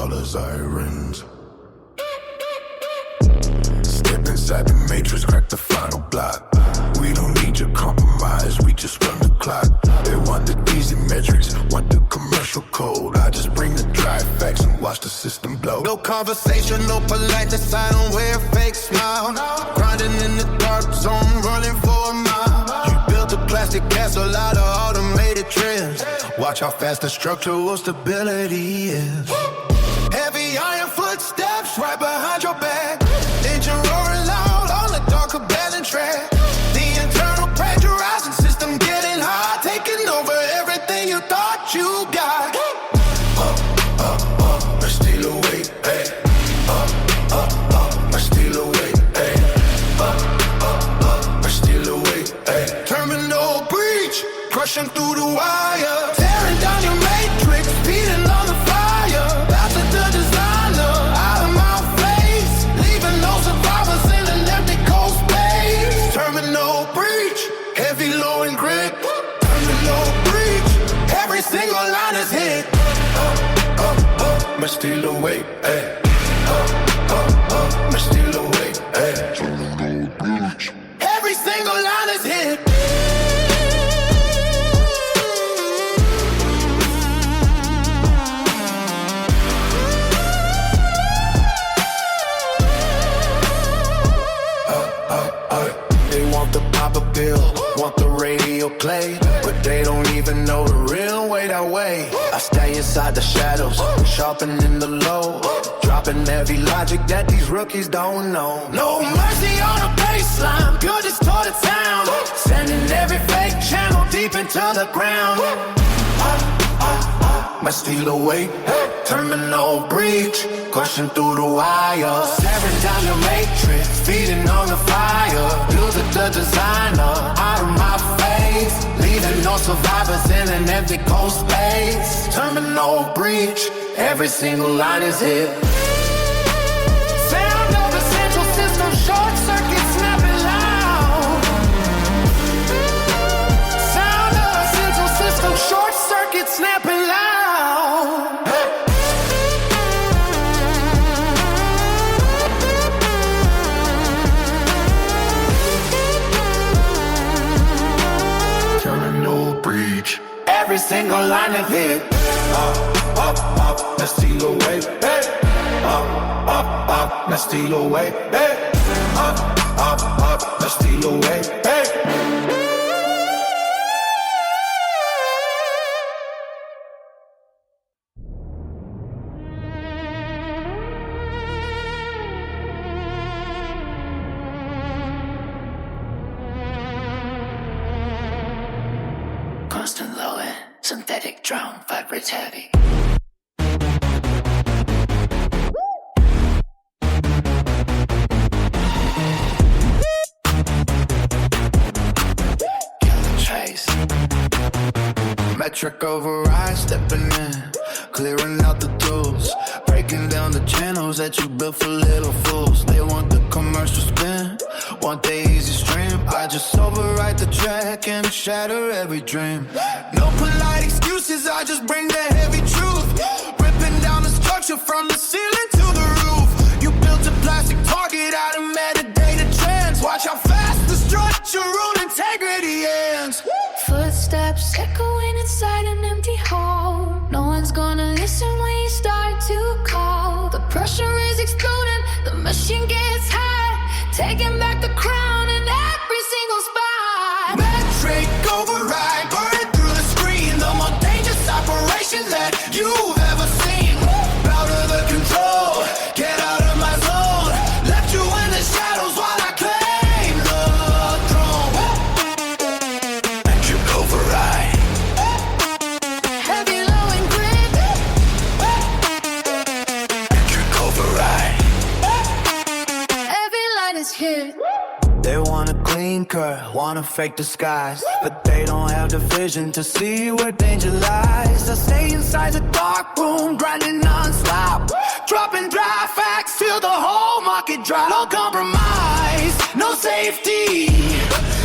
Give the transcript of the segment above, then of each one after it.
color sirens. Step inside the matrix, crack the final block. We don't need your compromise, we just run the clock. They want the easy metrics, want the commercial code. I just bring the dry facts and watch the system blow. No conversation, no politeness, I don't wear a fake smile. Grinding in the dark zone, running for a mile. You built a plastic castle out of automated trims. Watch how fast the structural stability is. Heavy iron footsteps right behind your back. Engine roaring loud on the dark abandoned track. The internal pressurizing system getting hot, taking over everything you thought you got. I steal away, hey. I steal away, hey. I steal away, hey. Terminal breach, crushing through the wire. Tearing down your matrix, feeding on the fire. After the designer, out of my face. Leaving no survivors in an empty cold space. Terminal breach, heavy, low, and grit. Terminal breach, every single line is hit. I steal away, hey. I steal away, hey. Every single line is hit. They want the pop-up bill, want the radio play, but they don't even know the real way that way. I stay inside the shadows, sharpening the low, dropping heavy logic that these rookies don't know. No mercy on a bassline, good just tore the town, sending every fake channel deep into the ground. My steal away, terminal breach, crushing through the wire. Tearing down your matrix, feeding on the fire. Build it the designer, out of my face. Leaving no survivors in an empty cold space. Terminal breach, every single line is hit. Sound of the central system, short circuit snapping loud. Sound of the central system, short circuit snapping loud. Every single line of it. I steal away, hey. I steal away, hey. I steal away, hey. Constant low end, synthetic drone vibrates heavy. Kill the trace. Metric override, stepping in, clearing out the tools, breaking down the channels that you built for little fools. They want the commercial spin, want the easy stream. I just overwrite the track and shatter every dream. No polite excuses, I just bring the heavy truth, ripping down the structure from the ceiling to the roof. You built a plastic target out of metadata trends. Watch how fast the structural integrity ends. Footsteps echoing inside an empty hall. No one's gonna listen when you start to call. The pressure is exploding, the machine gets high, taking back the crown in every single spot. Metric override, burn through the screen. The more dangerous operation that you've ever seen. Out of the control, get out of my zone. Left you in the shadows while I claim the throne. Metric override. Heavy, low, and grit. Metric override. Every line is hit. They want a clean cut, want a fake disguise, but they don't have the vision to see where danger lies. They stay inside the dark room, grinding non-stop, dropping dry facts till the whole market dry. No compromise, no safety,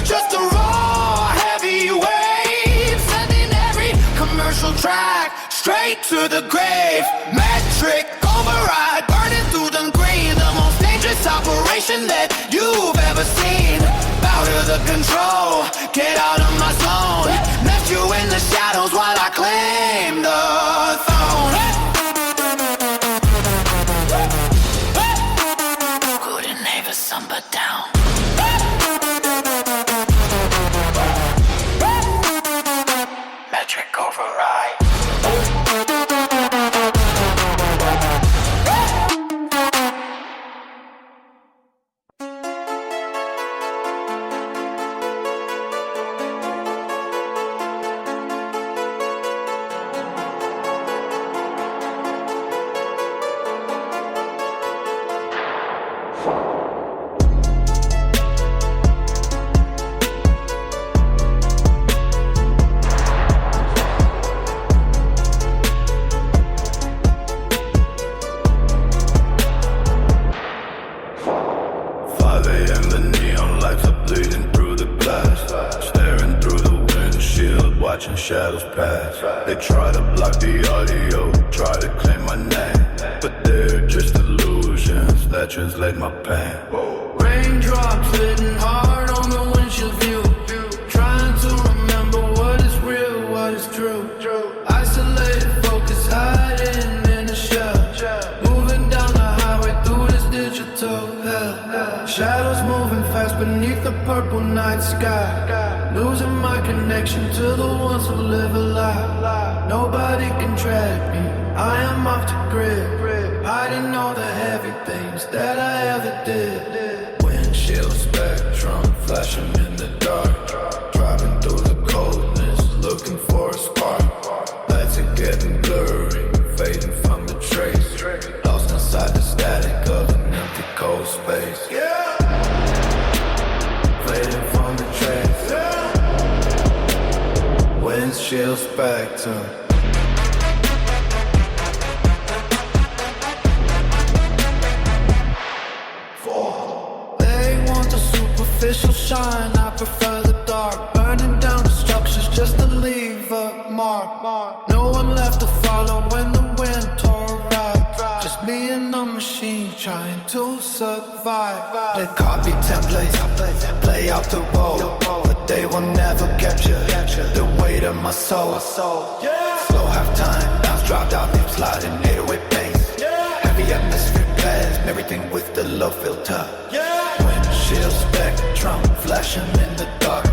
just a raw heavy wave, sending every commercial track straight to the grave. Metric biggest operation that you've ever seen. Out of the control, get out of my zone. Left you in the shadows while I claim the throne. Couldn't have somebody down. Metric override. Watching shadows pass. They try to block the audio, try to claim my name, but they're just illusions that translate my pain. Raindrops hitting hard on the windshield view. Trying to remember what is real, what is true. Isolated focus, hiding in a shell. Moving down the highway through this digital hell. Shadows moving fast beneath the purple night sky. Losing my connection to the ones who live a lie. Nobody can track me, I am off the grid. Hiding all the heavy things that I ever did. Windshield spectrum flashing in the dark. Driving through the coldness, looking for a spark. Lights are getting blurry, fading from the trace. Lost inside the static of an empty cold space. Fading from the trace. Windshield spectrum. They want the superficial shine, I prefer the dark. Burning down the structures just to leave a mark. No one left to follow when the wind tore right. Just me and the machine trying to survive. They copy templates, play out the role, but they will never capture the weight of my soul. Slow half time, bounce, drop down, deep sliding, 808 bass. Heavy atmosphere blast, everything with the low filter. Windshield spectrum flashing in the dark.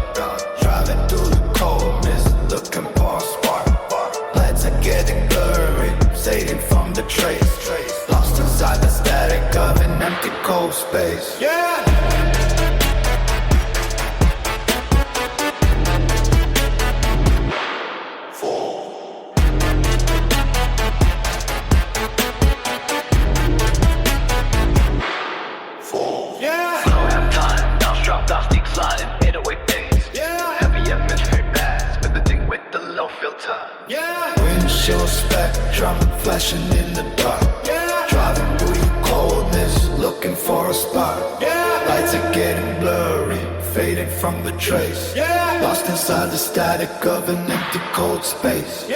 Driving through the coldness, looking for a spark. Lights are getting blurry, fading from the trace. Lost inside the static of an empty cold space. Windshield spectrum flashing in the dark. Driving through the coldness, looking for a spark. Lights are getting blurry, fading from the trace. Lost inside the static of an empty cold space.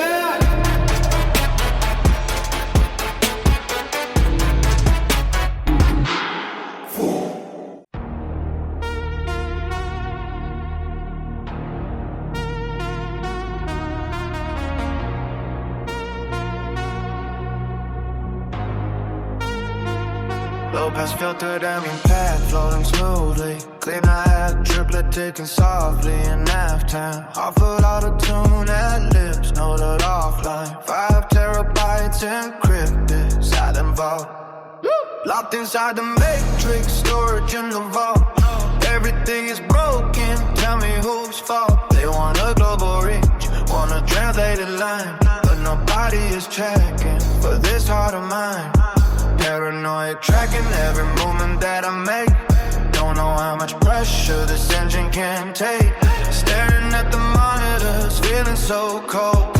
Low pass filtered ambient path, floating smoothly. Clean I had triplet ticking softly in halftime. Offered auto-tune at lips, noted offline. 5 terabytes encrypted, silent vault. Locked inside the matrix, storage in the vault. Everything is broken, tell me whose fault. They want a global reach, want a translated line, but nobody is checking for this heart of mine. Paranoid, tracking every movement that I make. Don't know how much pressure this engine can take. Staring at the monitors, feeling so cold.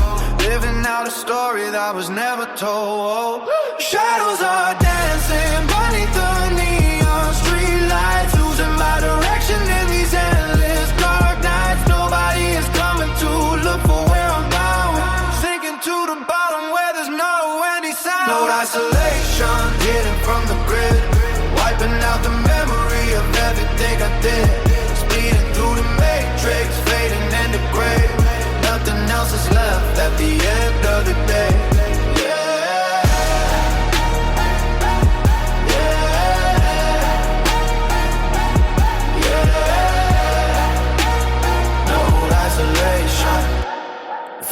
Living out a story that was never told. Shadows are dancing beneath the neon streetlights, losing my direction in these endless dark nights. Nobody is coming to look for where I'm bound. Sinking to the bottom where there's no any sound. No isolation, hidden from the grid, wiping out the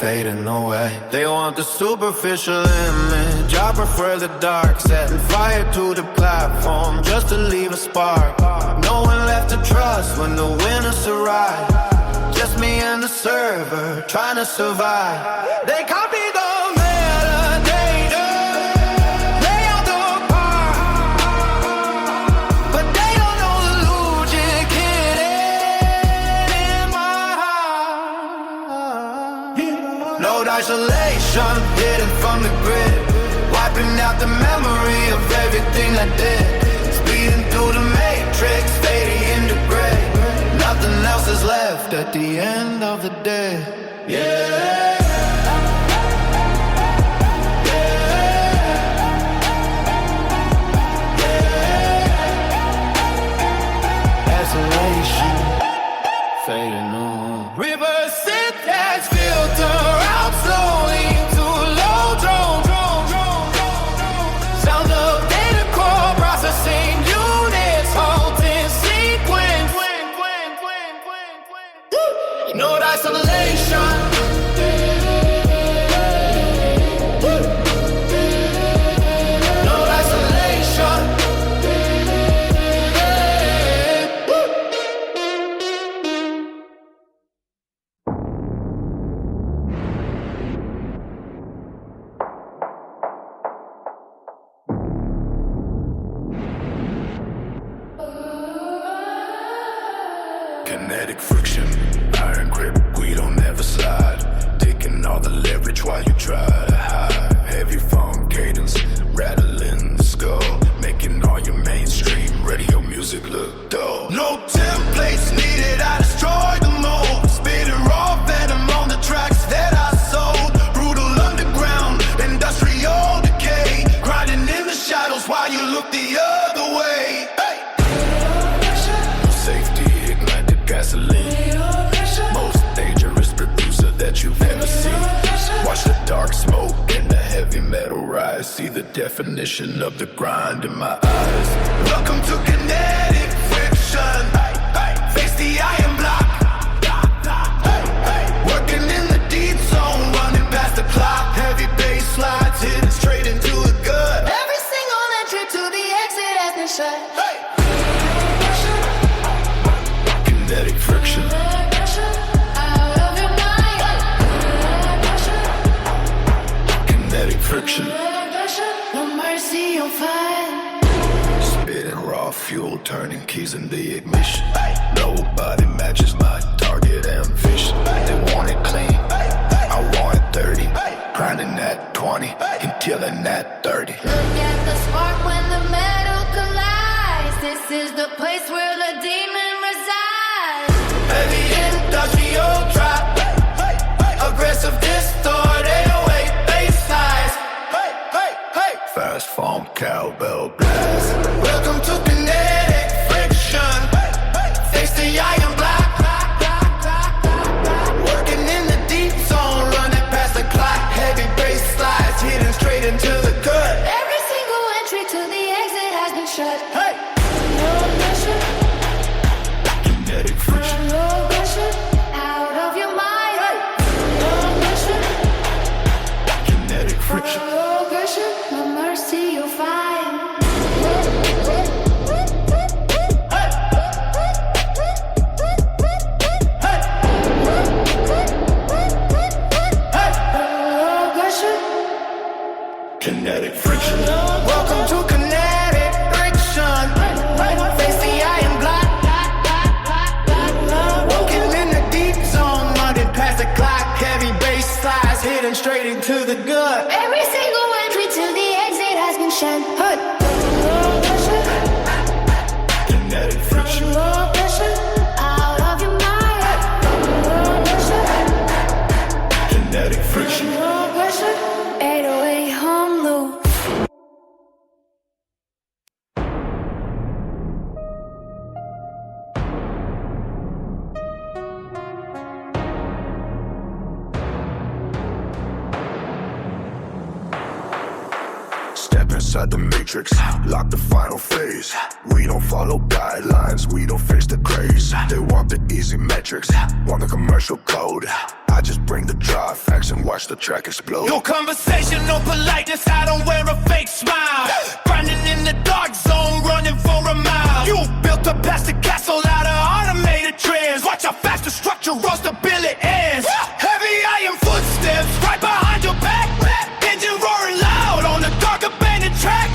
fading away. They want the superficial image, I prefer the dark. Setting fire to the platform just to leave a spark. No one left to trust when the winners arrive. Just me and the server, trying to survive. They copy the metadata, lay out the part, but they don't know the logic hidden in my heart. Load isolation, hidden from the grid, wiping out the memory of everything I did. Speeding through the matrix, fading into gray. Nothing else is left at the end of the day. Yeah. Isolation, fading on. Reverse syntax, filter out slowly to low drone. Sound of data core processing units, halting sequence. Node isolation. Node isolation. Kinetic friction, iron grip, we don't ever slide. Taking all the leverage while you try to hide. Heavy phone cadence, rattling the skull, making all your mainstream radio music look dull. No templates needed, I destroy them all. Spitting raw venom on the tracks that I sold. Brutal underground, industrial decay, grinding in the shadows while you look the other way. Hey! No safety, ignited gasoline. Most dangerous producer that you've ever seen. Watch the dark smoke and the heavy metal rise. See the definition of the grind in my eyes. Welcome to kinetic friction. Face the iron block. Working in the deep zone, running past the clock. Heavy bass slides, hitting straight into the gut. Every single entry to the exit has been shut. Hey! Kinetic friction. Out of your mind. Kinetic friction. No mercy, you'll find. Spitting raw fuel, turning keys in the ignition. Nobody matches my target ambition. They want it clean, I want it dirty. Grinding at 20 and killing at 30. Look at the spark when the metal collides. This is the place where the demon resides. Heavy industrial drop, aggressive distort, 808 bass size. Fast phone cowbell blast. Welcome to kinetic friction. Face the iron block. Working in the deep zone, running past the clock. Heavy bass slides, hitting straight into the gut. Every single entry to the exit has been shut. Hey! No pressure, Kinetic friction. no pressure. Out of your mind. No pressure, Kinetic friction. no pressure. No mercy, you'll find. No pressure. Kinetic friction. Welcome to kinetic friction. Face the iron block. Walking in the deep zone, running past the clock. Heavy bass slides, hitting straight into the gut. Every single entry to the exit has been shut. No pressure, Kinetic friction. no pressure. Out of your mind. No pressure, Kinetic friction. no pressure. 808 home loop. inside the matrix. Lock the final phase. We don't follow guidelines, we don't face the craze. They want the easy metrics, want the commercial code. I just bring the dry facts and watch the track explode. No conversation, no politeness, I don't wear a fake smile. Grinding in the dark zone, running for a mile. You built a plastic castle out of automated trends. Watch how fast the structure rolls, the billet ends. Heavy iron footsteps, right behind your back. Engine roaring loud on the dark abandoned track.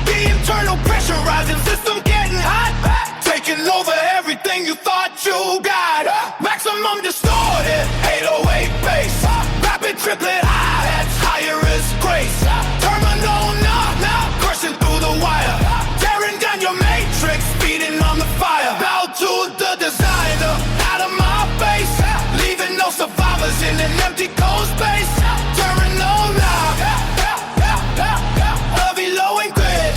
The internal pressurizing system getting hot. Taking over everything you thought you got. Maximum distorted, 808 bass. Rapid triplet hi-hats, higher is grace. Terminal knock, crushing through the wire. Tearing down your matrix, feeding on the fire. Bow to the designer, out of my face. Leaving no survivors in an empty cold space. Terminal knock, heavy, low and grid.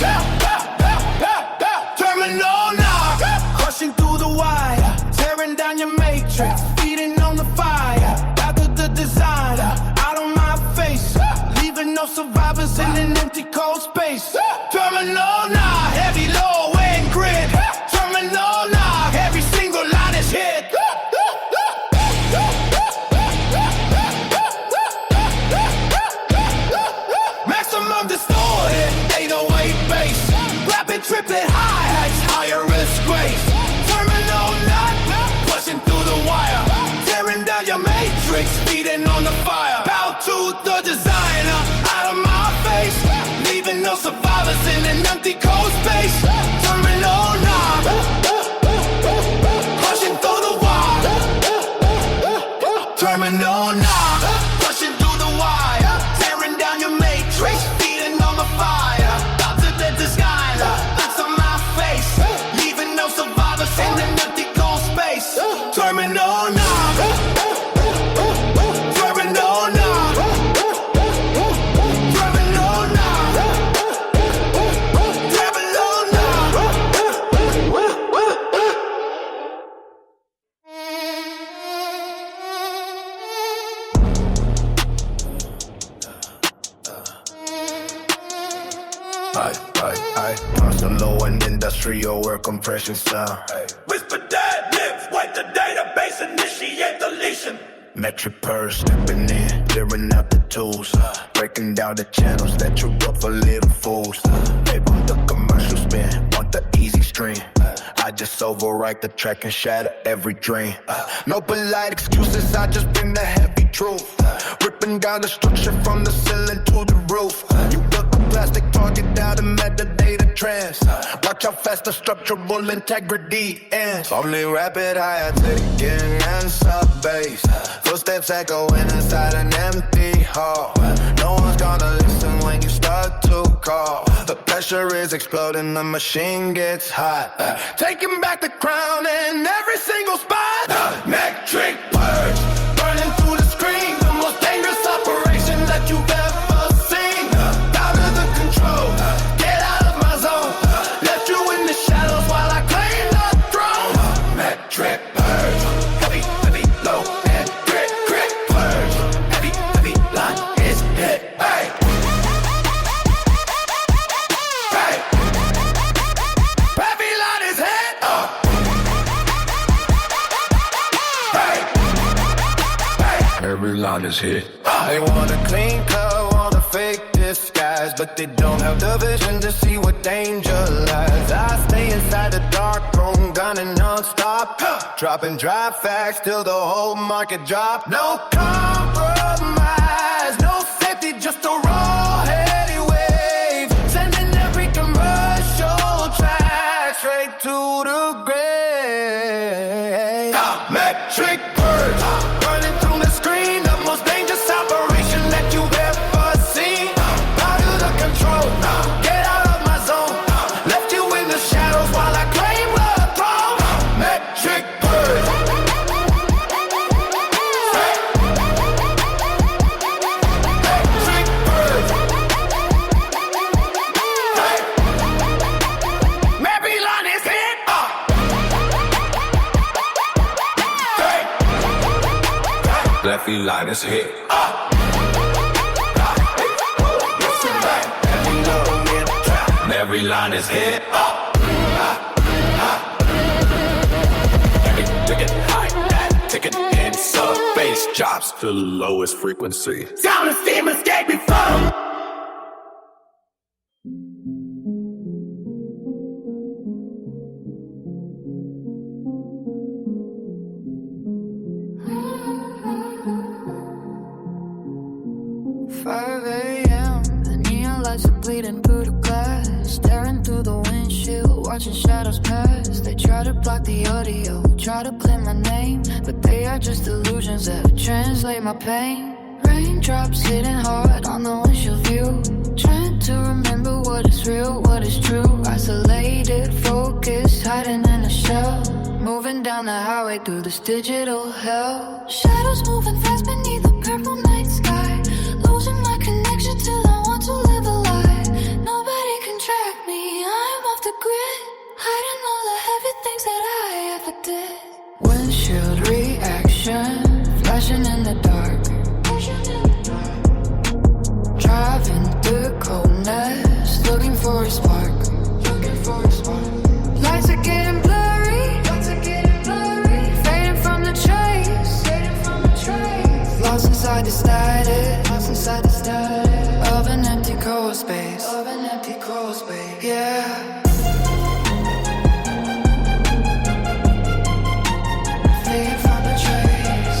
Terminal knock, crushing through the wire. Tearing down your matrix, feeding on the fire. Out to the designer, out of my face. Leaving no survivors in an empty cold space. Terminal knock, heavy, low and grid. Terminal knock, every single line is hit. Maximum distorted, 808 bass. Rapid triplet hi-hats, higher risk grace. Terminal knock, pushing through the wire. Tearing down your matrix, feeding on the fire. Bow to the designer, out of my face. Leaving no survivors in an empty cold space. Terminal knock, pushing through the wire. Terminal knock, pushing through the wire. Tearing down your matrix, feeding on the fire. Bow to the designer, that's on my face. Leaving no survivors in an empty cold space. Terminal knock, terminal knock, terminal knock, terminal knock. I toss a low and industrial or compression sound. Whisper dead lips, wipe the database, initiate deletion. Metric purse stepping in, clearing out the tools. Breaking down the channels that you built for little fools. They want the commercial spin, want the easy stream. I just overwrite the track and shatter every dream. No polite excuses, I just bring the heavy truth. Ripping down the structure from the ceiling to the roof. You built a plastic target out of metadata trance. Watch how fast the structural integrity ends. Only rapid higher taking and sub-bass. Footsteps echoing inside an empty hall. No one's gonna listen when you start to call. The pressure is exploding, the machine gets hot. Taking back the crown in every single spot. Metric purge, burning through the screen. The most dangerous operation that you've ever seen. Out of the control, get out of my zone. Left you in the shadows while I claim the throne. Metric purge, heavy, heavy, low and grit, grit purge. Heavy, heavy line is hit. Hey, hey, heavy line is hit. Hey, hey, Every line is hit. they want a clean cut, want a fake disguise, but they don't have the vision to see what danger lies. I stay inside the dark room, gunning non-stop, dropping dry facts till the whole market drop. No compromise, no safety, just a raw heady wave. Sending every commercial track straight to the grave. Metric purge, running through the screen, the most dangerous operation that you've ever seen. Out of the control, get out of my zone. Left you in the shadows while I claim the throne. Metric purge. Metric purge. Babylon is hit. Lefty line is hit. Heavy low in the track. every line is hit. Ticket high, that ticket in sub bass drops to the lowest frequency. Sound of steam escaping from. Bleeding through the glass, staring through the windshield, watching shadows pass. They try to block the audio, try to play my name, but they are just illusions that translate my pain. Raindrops hitting hard on the windshield view, trying to remember what is real, what is true. Isolated, focused, hiding in a shell, moving down the highway through this digital hell. Shadows moving fast beneath the purple night sky, losing my connection till I want to live a lie. Nobody can track me, I'm off the grid, hiding all the heavy things that I ever did. Windshield reaction, flashing in the dark, driving through the coldness, looking for a spark. Lights are getting blurry, fading from the trace, lost inside the static, of an empty cold space, yeah. Fading from the trace.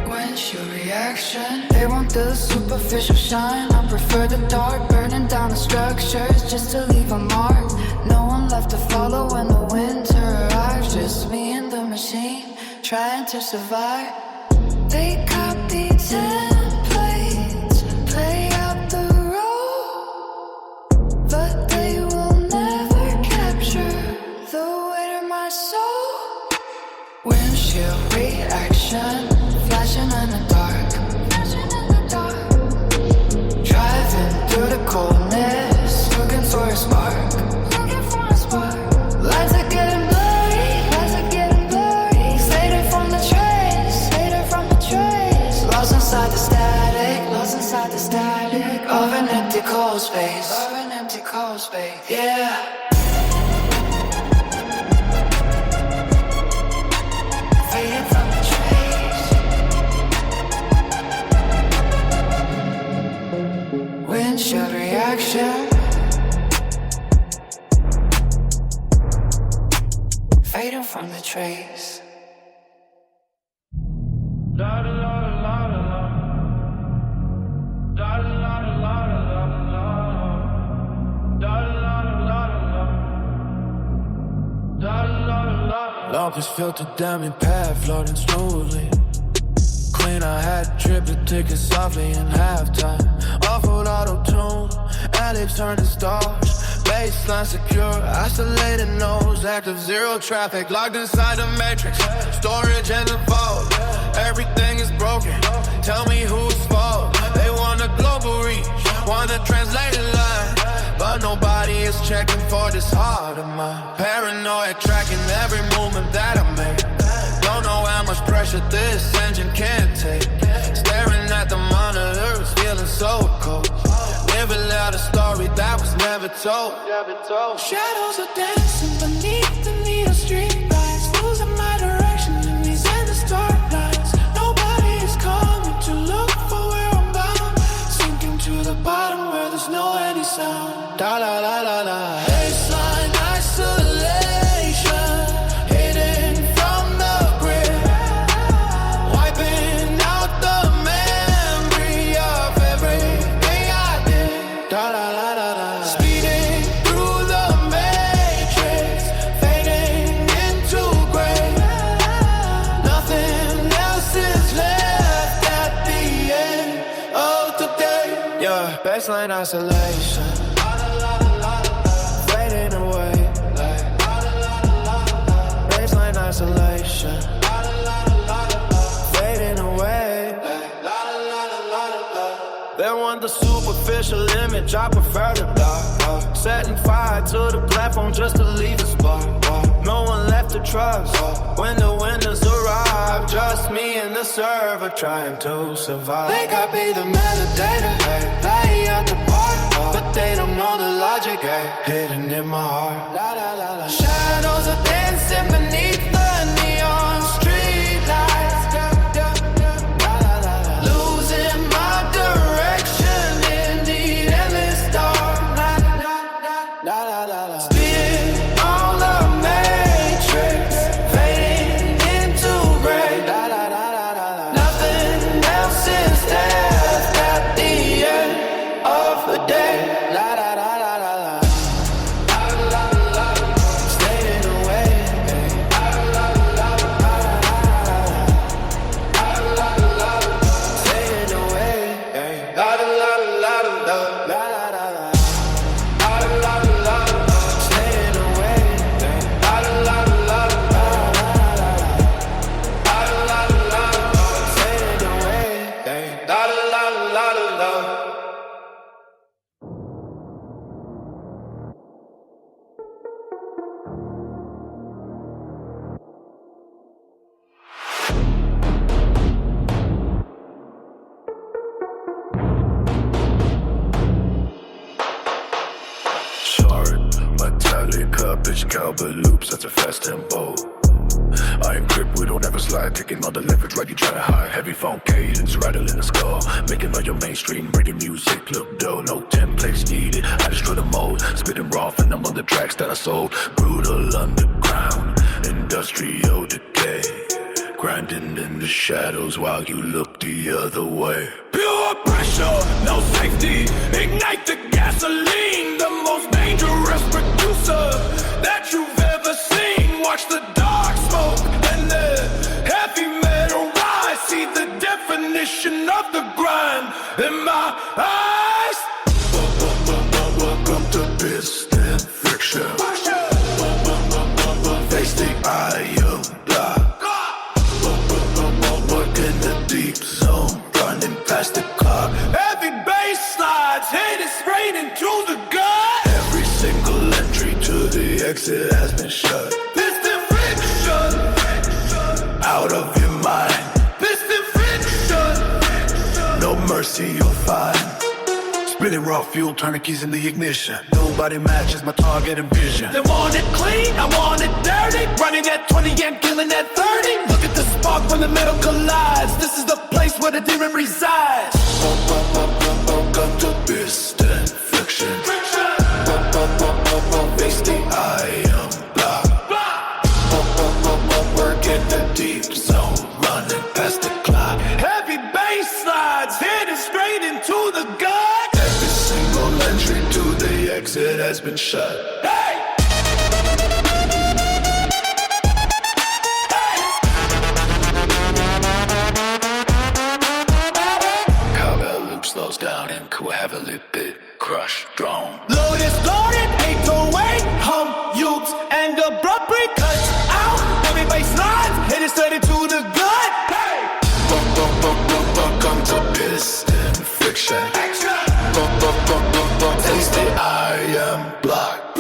Windshield reaction. They want the superficial shine, I prefer the dark, burning down the structures just to leave a mark. No one left to follow when the winter arrives, just me and the machine trying to survive. They copy templates, play out the role, but they will never capture the weight of my soul. Windshield reaction, flashing in the dark, driving through the coldness, looking for a spark. Lights are getting blurry, fading from the trace, lost inside the static, of an empty cold space, yeah. Fading from the trace. Windshield reaction, fading from the trace. Longest filter diamond pad floating smoothly. Clean, I had tripped the ticket softly in halftime. Off-road auto-tune, ad-libs turned to stars. Baseline secure, isolated nose, active zero traffic, locked inside the matrix. Storage and the vault, everything is broken. Tell me whose fault. They want a global reach, want a translated line, but nobody is checking for this heart of mine. Paranoid, tracking every movement that I make. Don't know how much pressure this engine can take. Staring at the monitors, feeling so cold. Living out a story that was never told. Shadows are dancing beneath the neon street lights, losing my direction in these endless dark nights. Nobody is coming to look for where I'm bound, sinking to the bottom where there's no any sound. Da la la la la. Baseline isolation, hidden from the grid, wiping out the memory of everything I did. Da la la la la. Speeding through the matrix, fading into gray. Nothing else is left at the end of the day. Yeah, baseline isolation, fading away. Baseline isolation, fading away. They want the superficial image, I prefer the dark. Setting fire to the platform just to leave a spark. No one left to trust when the winners arrive. vibe, just me and the server trying to survive. They copy the metadata, ay, play at the bar, but they don't know the logic, ay, hidden in my heart. La, la, la, la. Shadows are dancing beneath the neon street lights. La, la, la, la. Losing my direction in the endless dark. La, la, la, la, la, la. Spin on the matrix, fading into gray. La, la, la, la, la, la. Nothing else is death at the end of the day. La, la, la, la, la, la. Staying away. Staying away. La, la, la, la, la, la, la, la, la. Staying away. La, la, la, la, la, la, la. Staying away. La, la, la, la, la. Shard, metallic, bitch, cowbell loops, that's a fast tempo. I am gripped, we don't ever slide, taking all the leverage, right? You try to hide, heavy phone cadence, rattling the skull, making all your mainstream, breaking music, look though, no templates needed. I destroy the mold, spitting raw, and I'm on the tracks that I sold. Brutal underground, industrial decay, grinding in the shadows while you look the other way. Pure pressure, no safety, ignite the gasoline, the most dangerous producer that you've ever seen. Watch the dark smoke and the heavy metal rise, see the definition of the grind in my eyes. Welcome to piston friction, face the iron block. Work in the deep zone, running past the clock. Heavy bass slides, hit straight into the gut. Every single entry to the exit has been shut. Piston friction, out of your mind. Piston friction, no mercy you'll find. Spitting raw fuel, turning keys in the ignition. Nobody matches my target and vision. They want it clean, I want it dirty. Running at 20 and killing at 30. Look at the spark when the metal collides. This is the place where the demon resides. Welcome to piston friction. Face the iron block. Work in the deep zone, running past the clock. Heavy bass slides, hitting straight into the gut. Every single entry to the exit has been shut. Hey! Cowbell loop slows down and cool heavily bit crush drone. Load is loaded, 808, hum, utes, and abruptly cuts out. Heavy bass lines, hit it straight into the gut. Hey! Welcome to piston friction. Taste the iron block.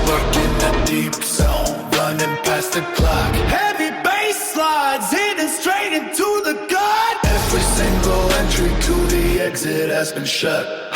Work in the deep zone, running past the clock. Heavy bass slides, hitting straight into the gut. Every single entry to the exit has been shut.